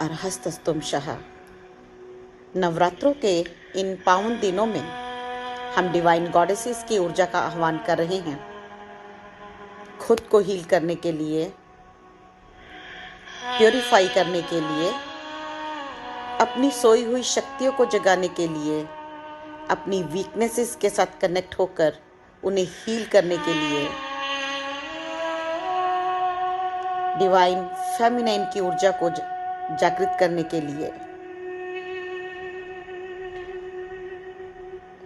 अर्हस्तस्तुमशः। नवरात्रों के इन पावन दिनों में हम डिवाइन गॉडेसेस की ऊर्जा का आह्वान कर रहे हैं, खुद को हील करने के लिए, प्योरीफाई करने के लिए, अपनी सोई हुई शक्तियों को जगाने के लिए, अपनी वीकनेसेस के साथ कनेक्ट होकर उन्हें हील करने के लिए, डिवाइन फेमिनाइन की ऊर्जा को जागृत करने के लिए।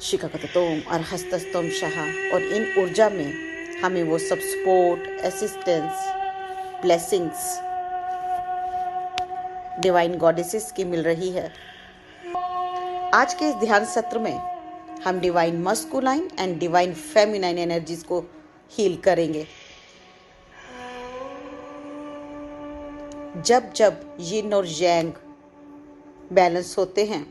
शिकाकतोम अर्हस्तस्तोम शाह। और इन ऊर्जा में हमें वो सब support, assistance, blessings divine goddesses की मिल रही है। आज के इस ध्यान सत्र में हम divine masculine and divine feminine energies को हील करेंगे। जब जब यिन और यांग बैलेंस होते हैं,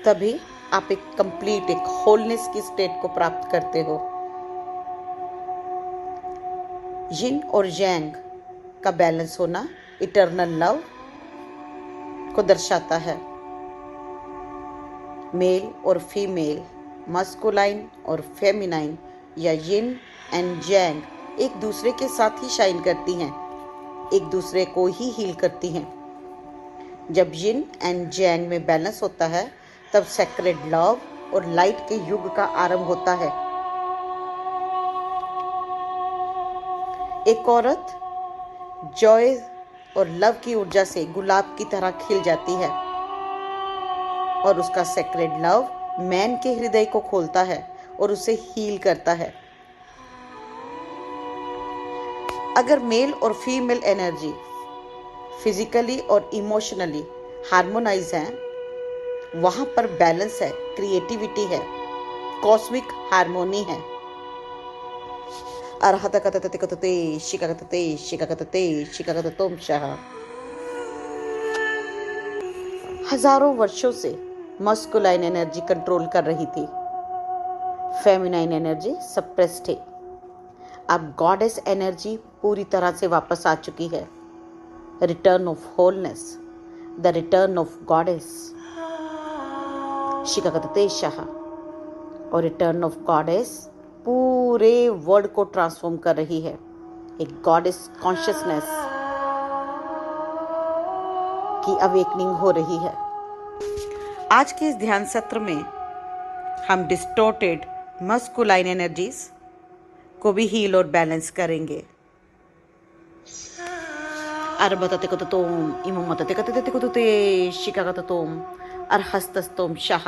तभी आप एक कंप्लीट, एक होलनेस की स्टेट को प्राप्त करते हो। यिन और यांग का बैलेंस होना इटर्नल लव को दर्शाता है। मेल और फीमेल, मस्कुलाइन और फेमिनाइन या यिन एंड यांग एक दूसरे के साथ ही शाइन करती हैं, एक दूसरे को ही हील करती हैं। जब यिन एंड यांग में बैलेंस होता है, तब सेक्रेड लव और लाइट के युग का आरंभ होता है। एक औरत जॉय और लव की ऊर्जा से गुलाब की तरह खिल जाती है और उसका सेक्रेड लव मैन के हृदय को खोलता है और उसे हील करता है। अगर मेल और फीमेल एनर्जी फिजिकली और इमोशनली हार्मोनाइज हैं, वहां पर बैलेंस है, क्रिएटिविटी है, कॉस्मिक हार्मोनी है। अर्हतकतते शिकाकततोम शाह। हजारों वर्षों से मस्कुलाइन एनर्जी कंट्रोल कर रही थी, फेमिनाइन एनर्जी सप्रेस्ड थी। अब गॉडेस एनर्जी पूरी तरह से वापस आ चुकी है। Return of wholeness, the return of goddess शिकाकतते शाह। और रिटर्न ऑफ गॉडेस पूरे वर्ल्ड को ट्रांसफॉर्म कर रही है। एक गॉडेस कॉन्शियसनेस की अवेकनिंग हो रही है। आज के इस ध्यान सत्र में हम डिस्टॉर्टेड मस्कुलाइन एनर्जीज को भी हील और बैलेंस करेंगे। अर्बततेकततोम इममततेकततेकतते शिकाकततोम अर्हस्तस्तोम शाह।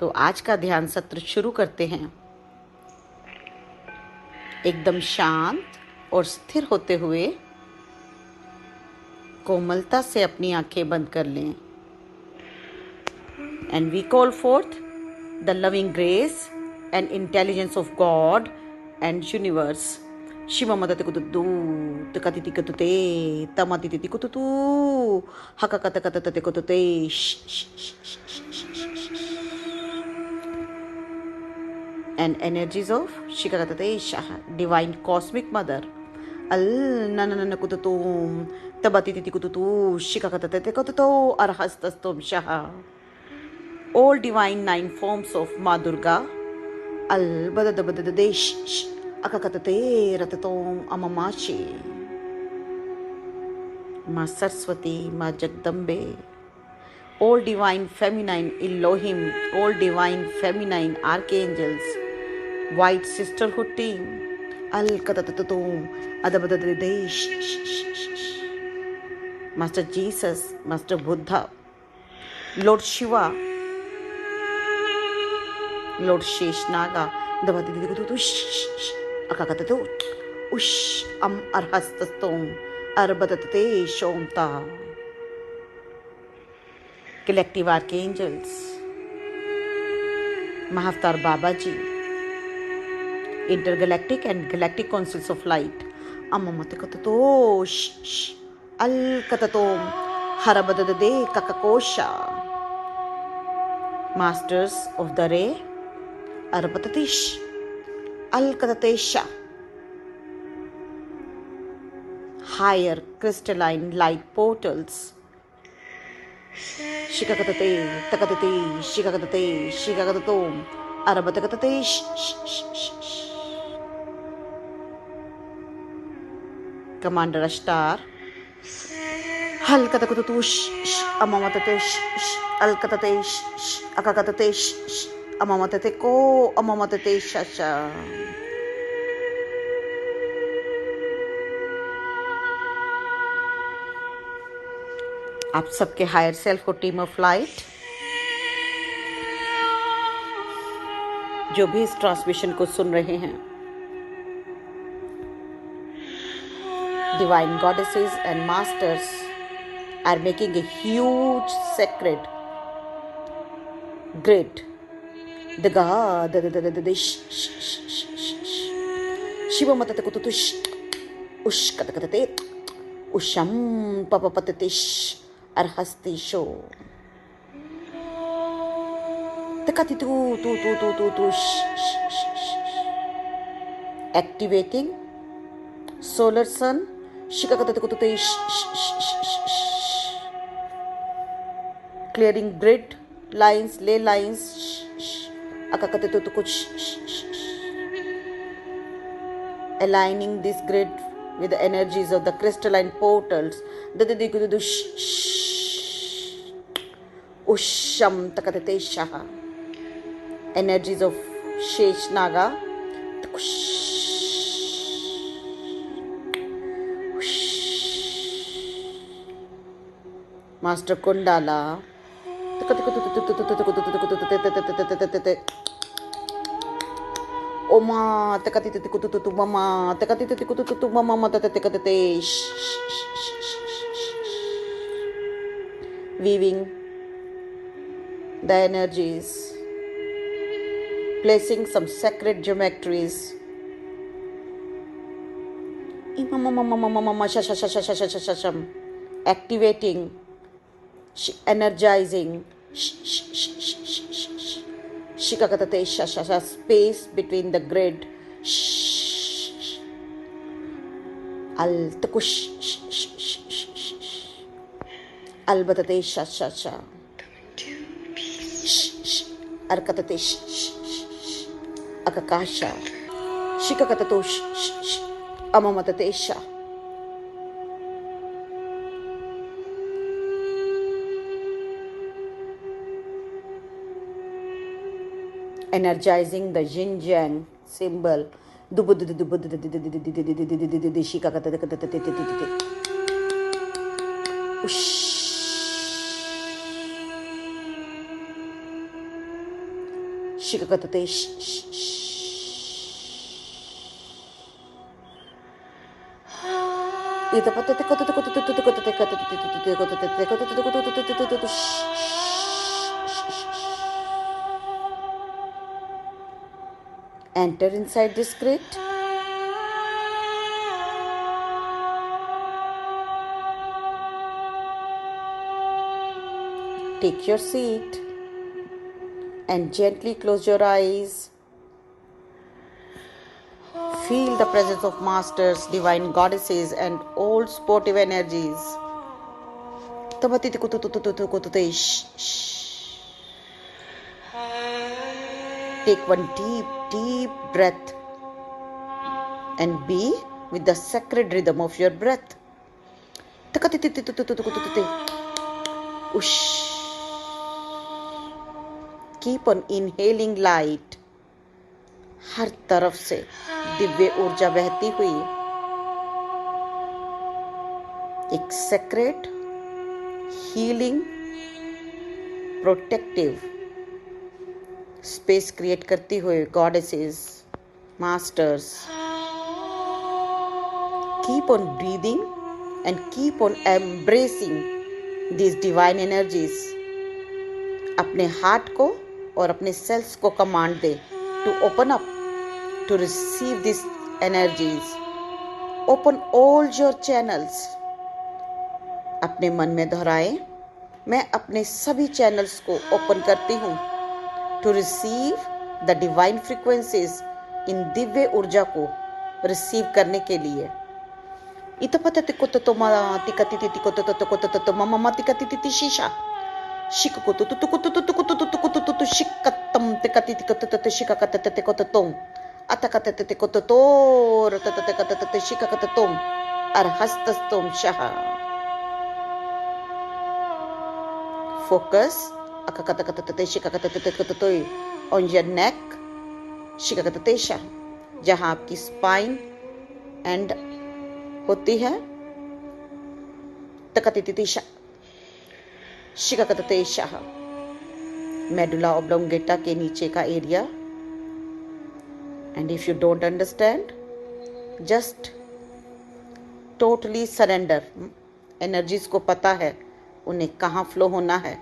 तो आज का ध्यान सत्र शुरू करते हैं। एकदम शांत और स्थिर होते हुए कोमलता से अपनी आंखें बंद कर लें। And we call forth the loving grace and intelligence of God and universe. शिवमदतेकुतुदू तकतितिकुतुते तमतितिकुतुतू हककतकतततेकुतुते। And energies of Shikatate Shah, Divine Cosmic Mother. Al nananakututum tabatitikutu Shikakate kotuto arhastastum Shah. All divine nine forms of Ma Durga. Al badadadesh akakatate ratatom amamachi. Ma Saraswati, Ma Jagdambe. All divine feminine Elohim, all divine feminine archangels, white sisterhood team, al katatatum adabadadesh, Master Jesus, Master Buddha, Lord Shiva, Lord Sheshnaga, dabadidikutu akakatatu ush arhastastom arbadatate shomta. Collective archangels, Mahavtar Babaji, intergalactic and galactic councils of light, Amamatekatato Al Katatom Harabadade Kakakosha, masters of the ray, Arbatatesh, Alkatatesha. Higher crystalline light portals. Shikakatate, takatate, shikakatate, shikakatatom, Arabatatate. Commander Ashtar. Halkatakutush, Amamatatesh, Alkatatesh, Akakatatesh, Amamateko, Amamatateshasha. आप सबके higher self को team of light जो भी इस transmission को सुन रहे हैं, divine goddesses and masters are making a huge sacred grid. The god, Shiva matate kututush, ush katakatate, usham papapatatish, arhastisho. Takatitu, tu, activating solar sun. Clearing grid lines, ley lines. Aligning this grid with the energies of the crystalline portals. Usham takatatesha. Energies of Sheshnaga. Master Kundala. Oma takatitutututu mama takatitutututu mama tatatekate. Weaving the energies, placing some sacred geometries. Activating, energizing, space between the grid. Al-takush, al-batate, arkatate, akakasha, shikakatatosh, amamatatesha. Energizing the yin yang symbol. Enter inside this grid. Take your seat and gently close your eyes. Feel the presence of masters, divine goddesses, and all sportive energies. Take one deep breath and be with the sacred rhythm of your breath. Keep on inhaling light. हर तरफ से दिव्य ऊर्जा बहती हुई एक sacred, healing, protective space create करती हुए goddesses, masters, keep on breathing and keep on embracing this divine energies. अपने heart को और अपने सेल्स को कमांड दे to open up to receive this energies. Open all your channels. अपने मन में दोहराएं, मैं अपने सभी चैनल्स को ओपन करती हूँ to receive the divine frequencies इन दिव्य ऊर्जा को रिसीव करने के लिए। इतपतति कोततो माति कतिति कोततो कोततो ममा कतिति शीशा शिक कोततो कोततो कोततो कोततो शिकत्तम ते कतिति कोततो शिककतते कोततो अतकतते कोततो रतते कतते शिककततो अर्हस्तस्तोम शह। Focus akakatakatate shikakatate on your neck shikakatatesha, जहां आपकी स्पाइन एंड होती है तकतितिशा शिककततेशा, मेडुला ऑब्लोंगेटा के नीचे का area. And if you don't understand, just totally surrender. Energies को पता है उन्हें कहाँ फ्लो होना है।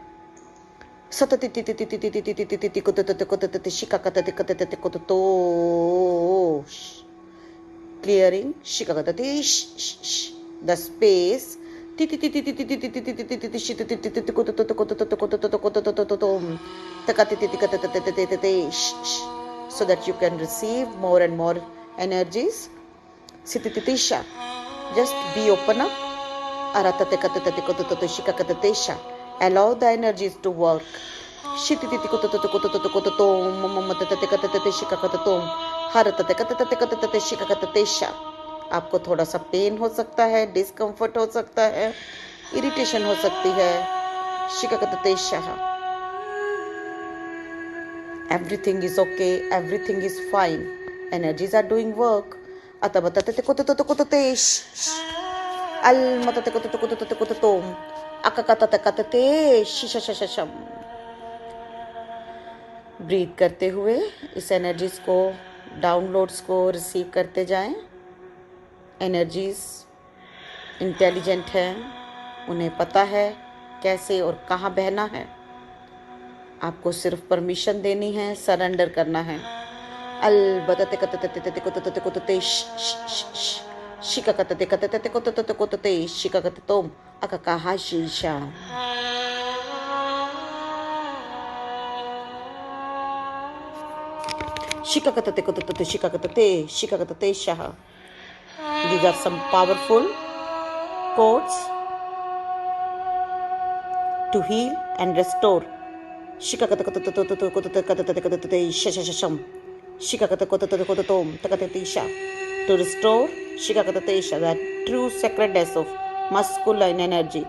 Clearing the space so that you can receive more and more energies. Just be open up. Allow the energies to work. आपको थोड़ा सा पेन हो सकता है, डिस्कम्फर्ट हो सकता है, इरिटेशन हो सकती है। Everything is okay, everything is fine. Energies are doing work. Breathe करते हुए इस एनर्जीज को, डाउनलोड्स को रिसीव करते जाएं। एनर्जीज इंटेलिजेंट हैं, उन्हें पता है कैसे और कहाँ बहना है। आपको सिर्फ परमिशन देनी है, सरेंडर करना है। These are some powerful quotes to heal and restore. To restore that true sacredness of masculine energy.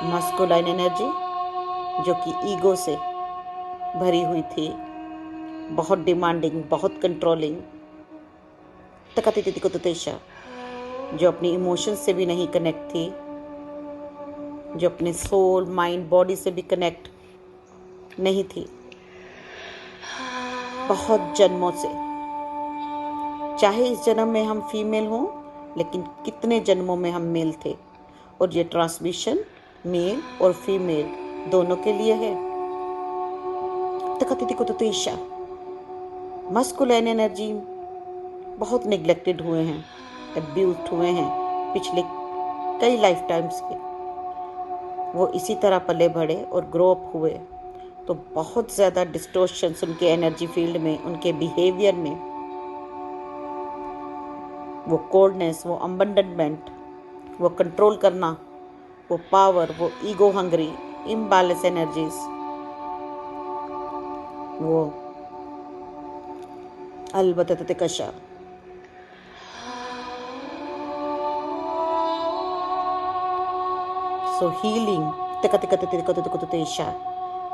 Masculine energy जो कि ईगो से भरी हुई थी, बहुत डिमांडिंग, बहुत कंट्रोलिंग। जो अपनी इमोशंस से भी नहीं कनेक्ट थी, जो अपने सोल, माइंड, बॉडी से भी कनेक्ट नहीं थी बहुत जन्मों से। चाहे इस जन्म में हम फीमेल हों, लेकिन कितने जन्मों में हम मेल थे। और ये ट्रांसमिशन मेल और फीमेल दोनों के लिए है। मस्कुलाइन एनर्जी बहुत निगलेक्टेड हुए हैं, अब्यूज्ड हुए हैं पिछले कई लाइफ टाइम्स के। वो इसी तरह पले बढ़े और ग्रो अप हुए, तो बहुत ज़्यादा डिस्टोर्शंस उनके एनर्जी फील्ड में, उनके बिहेवियर में, वो कोल्डनेस, वो अबंडनमेंट, वो कंट्रोल करना, वो पावर, वो ईगो हंग्री, इम्बैलेंस एनर्जीज, वो अलबततकशा। So healing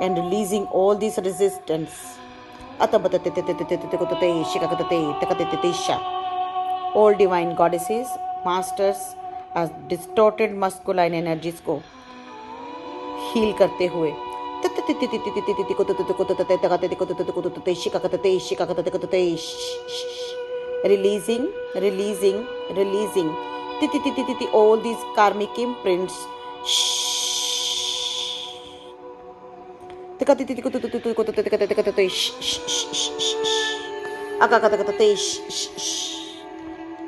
and releasing all these resistance. All divine goddesses, masters, as distorted masculine energies को heal करते हुए releasing all these karmic imprints.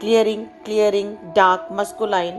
clearing dark masculine,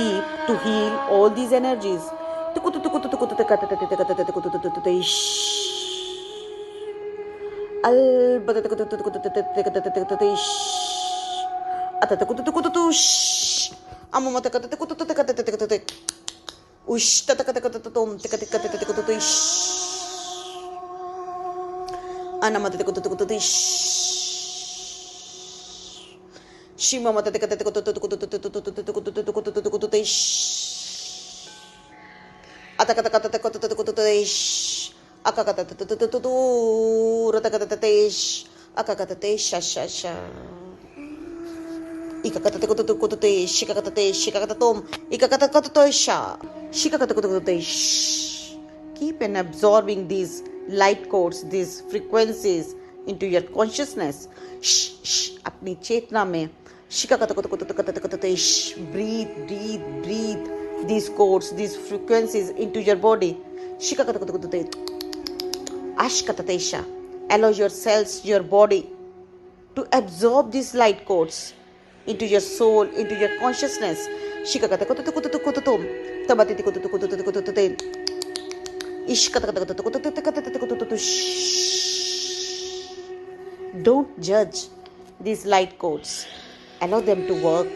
deep to heal all these energies. Shima mata keep and absorbing these light codes, these frequencies into your consciousness. अपनी चेतना में breathe these codes, these frequencies into your body. Allow your cells, your body to absorb these light codes into your soul, into your consciousness. Don't judge these light codes. Allow them to work.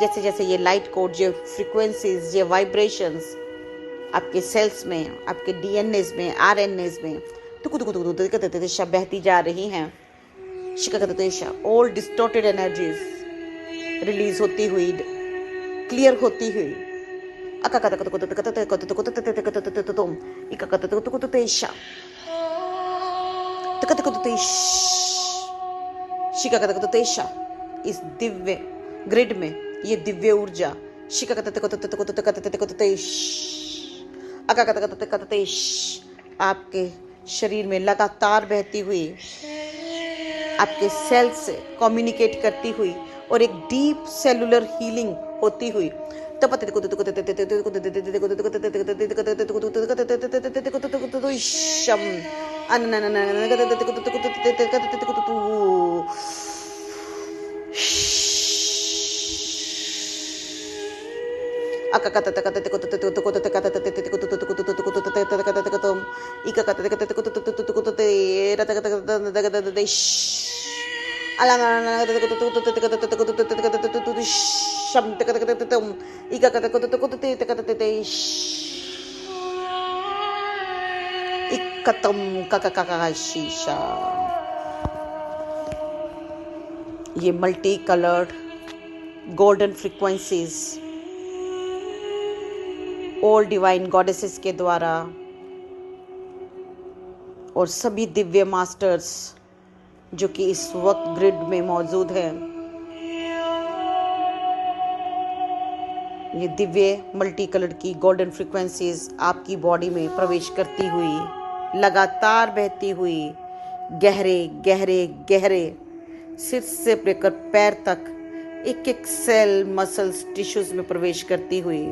जैसे जैसे ये light code, ये frequencies, ये vibrations आपके sales में, आपके DNS में, RNS में बहती जा रही हैं. ऑल डिस्टॉर्टेड एनर्जीज रिलीज होती हुई, क्लियर होती हुई. इस दिव्य ग्रिड में ये दिव्य ऊर्जा आपके शरीर में लगातार बहती हुई, आपके सेल से कम्युनिकेट करती हुई और एक डीप सेलुलर हीलिंग होती हुई. ये multi coloured golden frequencies all divine goddesses के द्वारा और सभी दिव्य मास्टर्स जो कि इस वक्त ग्रिड में मौजूद हैं, ये दिव्य मल्टी कलर की गोल्डन फ्रीक्वेंसीज आपकी बॉडी में प्रवेश करती हुई, लगातार बहती हुई, गहरे गहरे गहरे सिर से लेकर पैर तक एक एक सेल, मसल्स, टिश्यूज में प्रवेश करती हुई,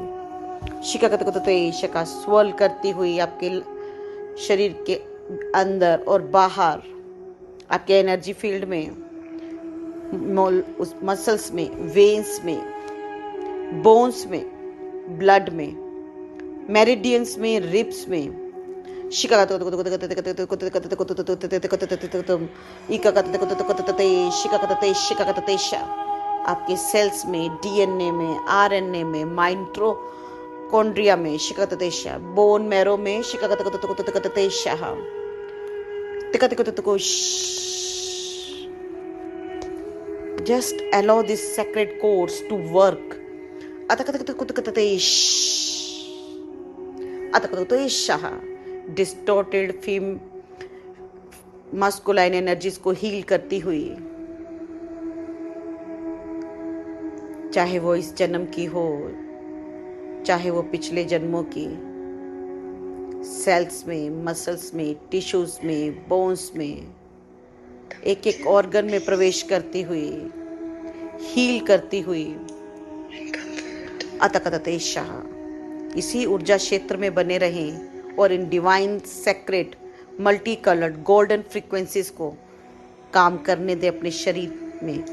शिका स्वर्ल करती हुई आपके शरीर के अंदर और बाहर, आपके एनर्जी फील्ड में, उस मसल्स में, वेन्स में, बोन्स में, ब्लड में, मेरिडियंस में, रिब्स में. आपके सेल्स में, डीएनए में, आरएनए में, माइटोकॉन्ड्रिया में, बोन मैरो में, just allow these sacred codes to work. Distorted masculine energies को हील करती हुई, चाहे वो इस जन्म की हो, चाहे वो पिछले जन्मों की, सेल्स में, मसल्स में, टिश्यूज में, बोन्स में, एक एक ऑर्गन में प्रवेश करती हुई, हील करती हुई। अतकततेशा, इसी ऊर्जा क्षेत्र में बने रहें और इन divine sacred multi coloured golden frequencies को काम करने दे अपने शरीर में।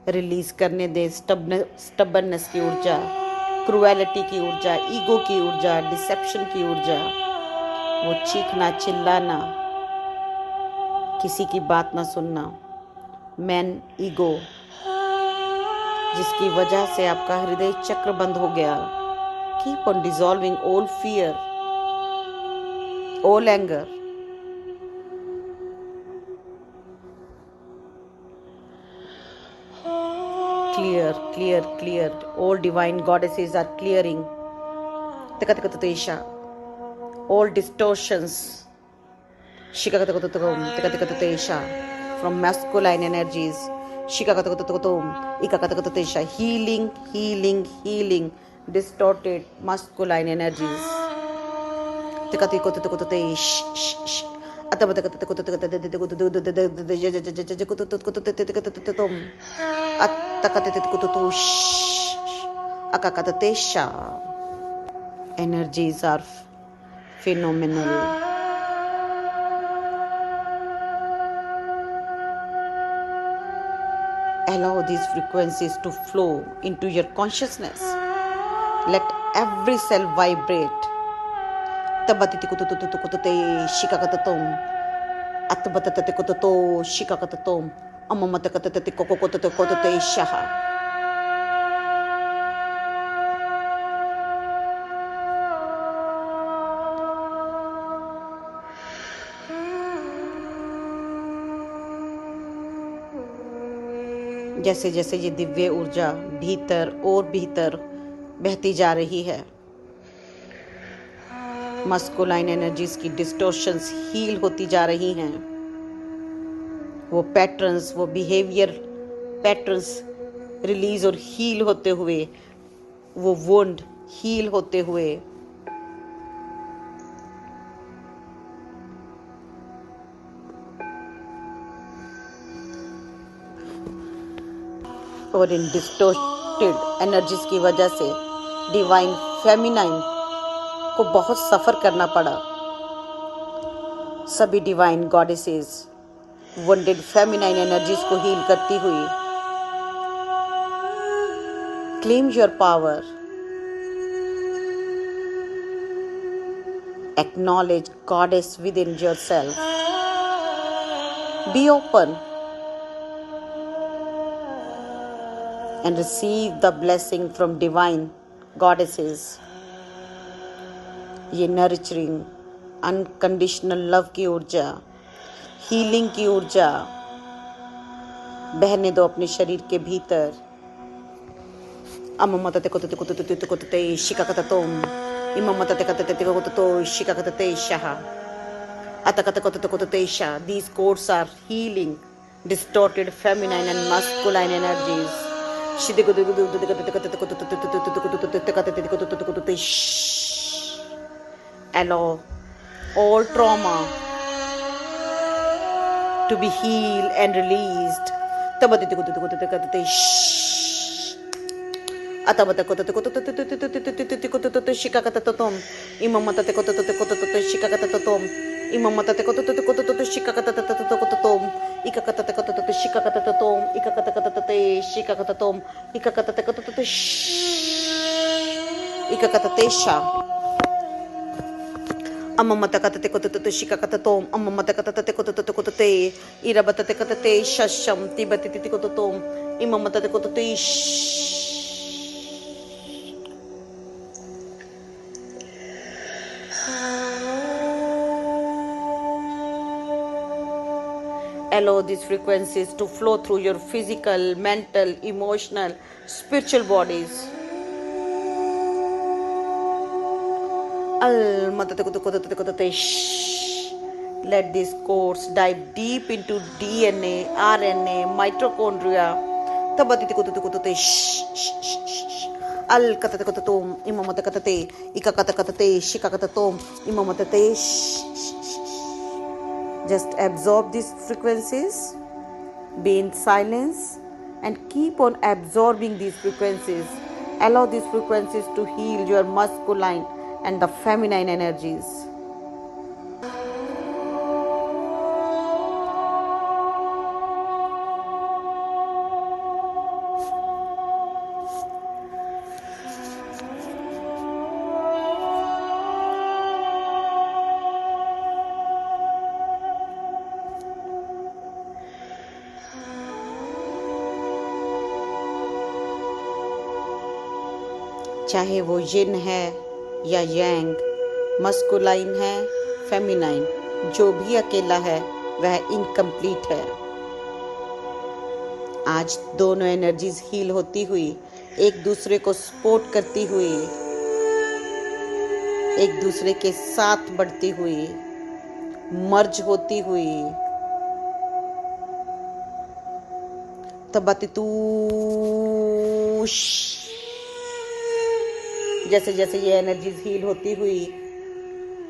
रिलीज करने दे स्टबननेस की ऊर्जा, क्रुएलिटी की ऊर्जा, ईगो की ऊर्जा, डिसेप्शन की ऊर्जा, वो चीखना, चिल्लाना, किसी की बात ना सुनना, मैन ईगो, जिसकी वजह से आपका हृदय चक्र बंद हो गया। Keep on dissolving all fear, all anger. Clear. All divine goddesses are clearing. All distortions from masculine energies. Healing. Distorted masculine energies. Energies are phenomenal. Allow these frequencies to flow into your consciousness. Let every cell vibrate. जैसे जैसे ये दिव्य ऊर्जा भीतर और भीतर बहती जा रही है, मस्कुलाइन एनर्जीज की डिस्टॉर्शंस हील होती जा रही हैं। वो पैटर्न्स, वो बिहेवियर पैटर्न्स रिलीज और हील होते हुए, वो वुंड हील होते हुए, और इन डिस्टॉर्टेड एनर्जीज की वजह से डिवाइन फेमिनाइन को बहुत सफ़र करना पड़ा। सभी divine goddesses wounded feminine energies को हील करती हुई, claim your power, acknowledge goddess with in your self, be open and receive the blessing from divine goddesses. ये नर्चरिंग, अनकंडीशनल लव की ऊर्जा, हीलिंग की ऊर्जा बहने दो अपने शरीर के भीतर। अममतते कोतते शिकाकततोम, इममतते कतते कोततो शिकाकतते शहा, अतकते कोतते शा। These codes are healing distorted feminine and masculine energies. Allow all trauma to be healed and released. Imamatate kototo shikakatatatom, ikakatate kototo shikakatatom, ikakatakatate shikakatatom, ikakatate kototo ikakatate sha. Amamatatate kototo shikakatatom, amamatatate kototo kotote, irabatate katate shasham, tibatiti kototom, imamatate kotote Allow these frequencies to flow through your physical, mental, emotional, spiritual bodies. Let these codes dive deep into DNA, RNA, mitochondria. Al katatatum, imamatatate, ikakatatate, shikakatatum, imamatate. Just absorb these frequencies, be in silence, and keep on absorbing these frequencies. Allow these frequencies to heal your masculine and the feminine energies. चाहे वो यिन है या यांग, masculine है, feminine, जो भी अकेला है वह इनकम्प्लीट है। आज दोनों एनर्जीज हील होती हुई, एक दूसरे को सपोर्ट करती हुई, एक दूसरे के साथ बढ़ती हुई, मर्ज होती हुई, तबतितूश। जैसे जैसे ये एनर्जीज हील होती हुई,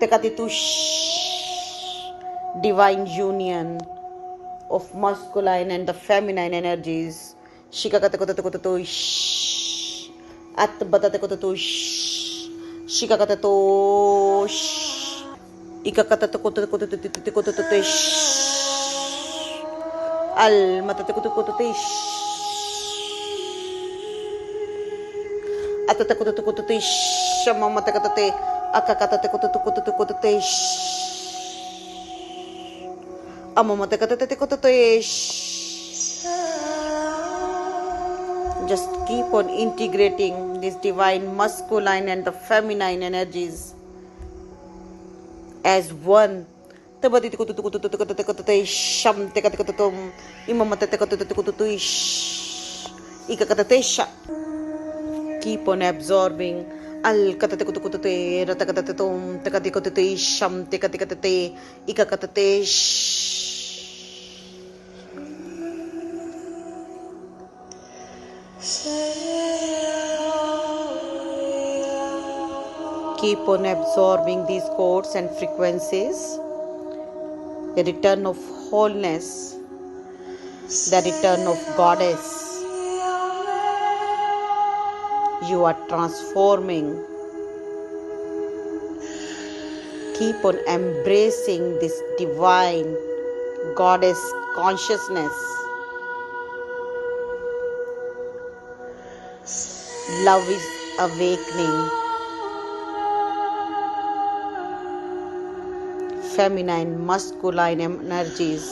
तकतितुश, divine union of masculine and the feminine energies. Shikakatakotosh, Atbatatatosh, Shikakatatosh, Ikakatakotosh, Al Matatakotosh, Atatakotosh, Shamamatakate, Akakatakotosh. Just keep on integrating this divine masculine and the feminine energies as one. Keep on absorbing. Keep on absorbing these chords and frequencies. The return of wholeness, the return of goddess. You are transforming. Keep on embracing this divine goddess consciousness. Love is awakening. Feminine, masculine energies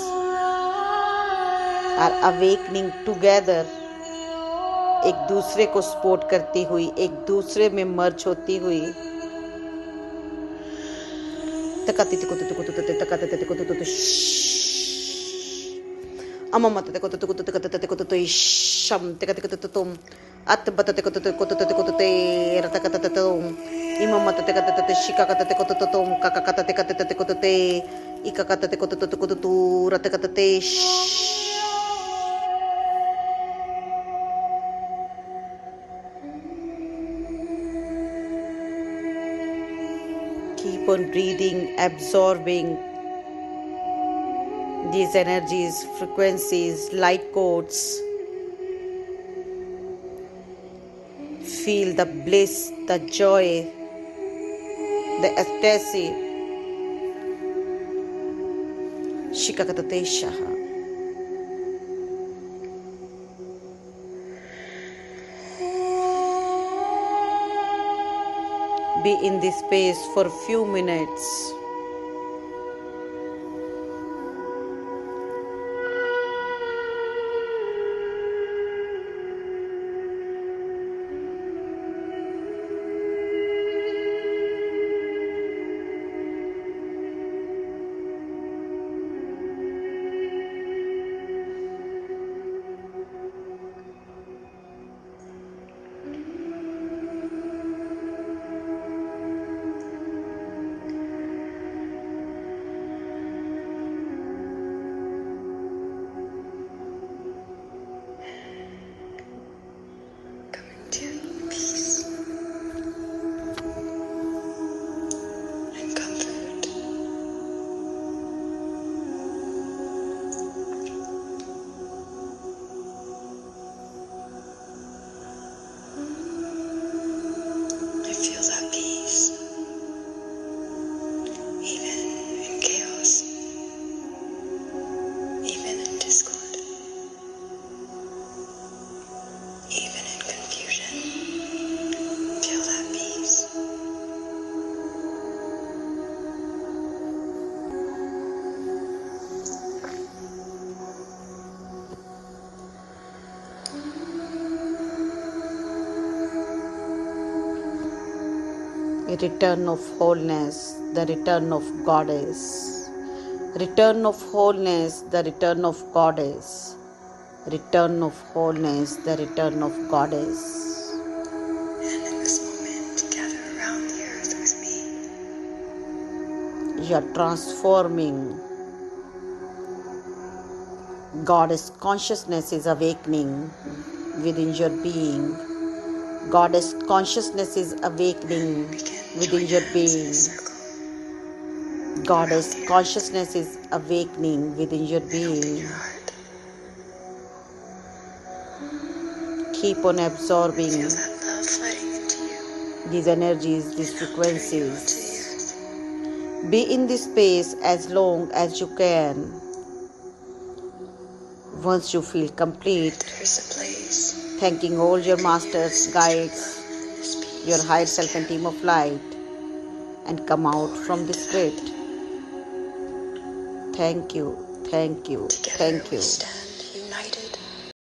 are awakening together. एक दूसरे को support करती हुई, एक दूसरे में मर्ज होती हुई। Keep on breathing, absorbing these energies, frequencies, light codes. Feel the bliss, the joy, the ecstasy Shikakatate Shaha. Be in this space for a few minutes. A return of wholeness, the return of Goddess. Return of wholeness, the return of Goddess. Return of wholeness, the return of Goddess. And in this moment, gather around the earth with me. You are transforming. Goddess consciousness is awakening within your being. Goddess consciousness is awakening within your being. Goddess consciousness is awakening within your being. Keep on absorbing these energies, these frequencies. Be in this space as long as you can. Once you feel complete, thanking all your masters, guides, your higher self and team of light, and come out from this state. Thank you, thank you, thank you.